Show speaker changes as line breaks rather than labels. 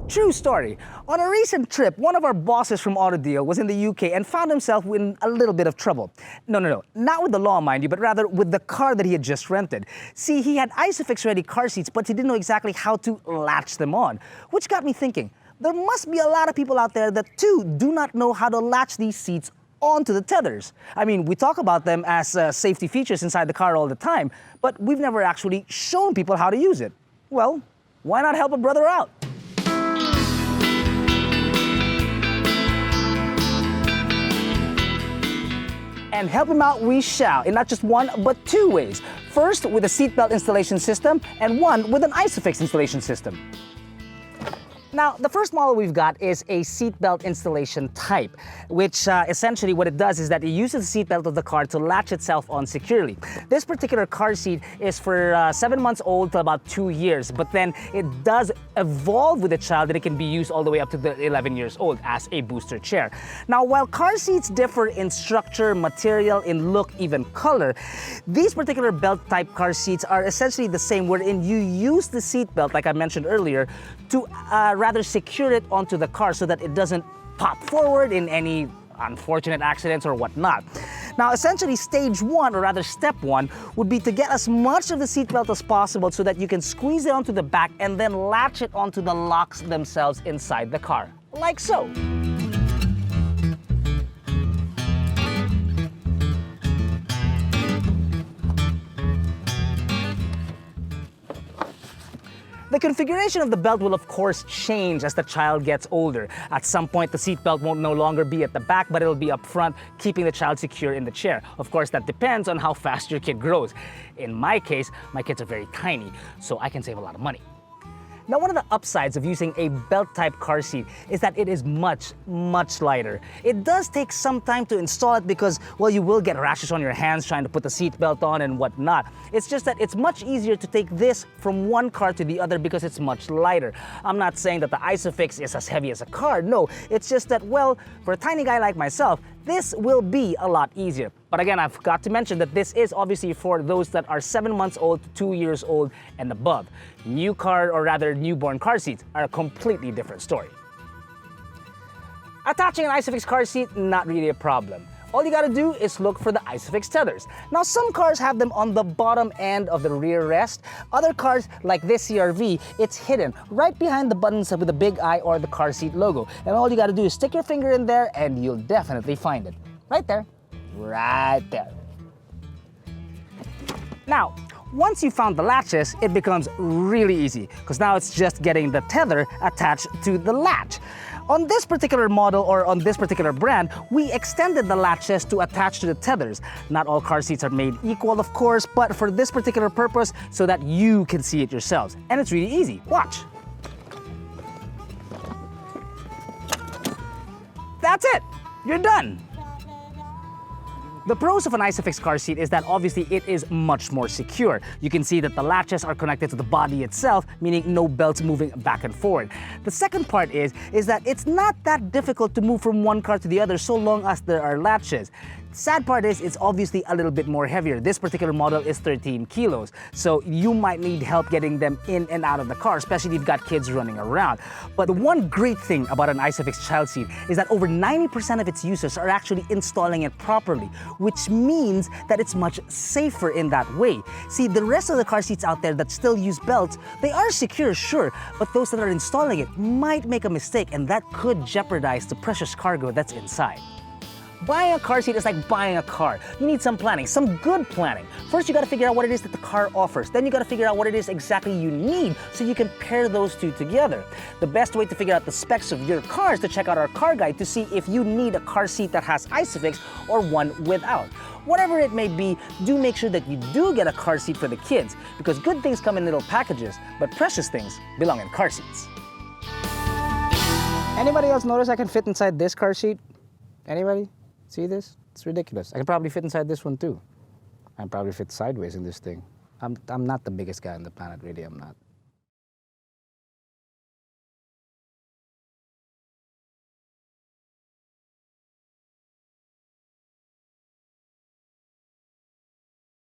True story. On a recent trip, one of our bosses from AutoDeal was in the UK and found himself in a little bit of trouble. No. Not with the law, mind you, but rather with the car that he had just rented. See, he had ISOFIX ready car seats, but he didn't know exactly how to latch them on. Which got me thinking, there must be a lot of people out there that too do not know how to latch these seats onto the tethers. I mean, we talk about them as safety features inside the car all the time, but we've never actually shown people how to use it. Well, why not help a brother out? And help him out we shall, in not just one, but two ways. First, with a seatbelt installation system, and one with an ISOFIX installation system. Now, the first model we've got is a seatbelt installation type, which essentially what it does is that it uses the seatbelt of the car to latch itself on securely. This particular car seat is for 7 months old to about 2 years, but then it does evolve with the child that it can be used all the way up to the 11 years old as a booster chair. Now, while car seats differ in structure, material, in look, even color, these particular belt type car seats are essentially the same, wherein you use the seatbelt, like I mentioned earlier, to rather secure it onto the car so that it doesn't pop forward in any unfortunate accidents or whatnot. Now, essentially stage one, or rather step one, would be to get as much of the seatbelt as possible so that you can squeeze it onto the back and then latch it onto the locks themselves inside the car, like so. The configuration of the belt will of course change as the child gets older. At some point, the seatbelt won't no longer be at the back, but it'll be up front, keeping the child secure in the chair. Of course, that depends on how fast your kid grows. In my case, my kids are very tiny, so I can save a lot of money. Now, one of the upsides of using a belt-type car seat is that it is much, much lighter. It does take some time to install it because, well, you will get rashes on your hands trying to put the seat belt on and whatnot. It's just that it's much easier to take this from one car to the other because it's much lighter. I'm not saying that the ISOFIX is as heavy as a car, no. It's just that, well, for a tiny guy like myself, this will be a lot easier. But again, I've got to mention that this is obviously for those that are 7 months old to 2 years old and above. New car, or rather newborn car seats, are a completely different story. Attaching an ISOFIX car seat, not really a problem. All you gotta do is look for the ISOFIX tethers. Now, some cars have them on the bottom end of the rear rest. Other cars, like this CR-V, it's hidden right behind the buttons with the big I or the car seat logo. And all you gotta do is stick your finger in there and you'll definitely find it. Right there. Right there. Now, once you found the latches, it becomes really easy because now it's just getting the tether attached to the latch. On this particular model, or on this particular brand, we extended the latches to attach to the tethers. Not all car seats are made equal, of course, but for this particular purpose, so that you can see it yourselves. And it's really easy. Watch. That's it. You're done. The pros of an ISOFIX car seat is that obviously it is much more secure. You can see that the latches are connected to the body itself, meaning no belts moving back and forward. The second part is that it's not that difficult to move from one car to the other so long as there are latches. Sad part is it's obviously a little bit more heavier. This particular model is 13 kilos, so you might need help getting them in and out of the car, especially if you've got kids running around. But the one great thing about an ISOFIX child seat is that over 90% of its users are actually installing it properly, which means that it's much safer in that way. See, the rest of the car seats out there that still use belts, they are secure, sure, but those that are installing it might make a mistake, and that could jeopardize the precious cargo that's inside. Buying a car seat is like buying a car. You need some planning, some good planning. First, you gotta figure out what it is that the car offers. Then you gotta figure out what it is exactly you need so you can pair those two together. The best way to figure out the specs of your car is to check out our car guide to see if you need a car seat that has ISOFIX or one without. Whatever it may be, do make sure that you do get a car seat for the kids, because good things come in little packages, but precious things belong in car seats. Anybody else notice I can fit inside this car seat? Anybody? See this? It's ridiculous. I could probably fit inside this one too. I can probably fit sideways in this thing. I'm not the biggest guy on the planet, really, I'm not.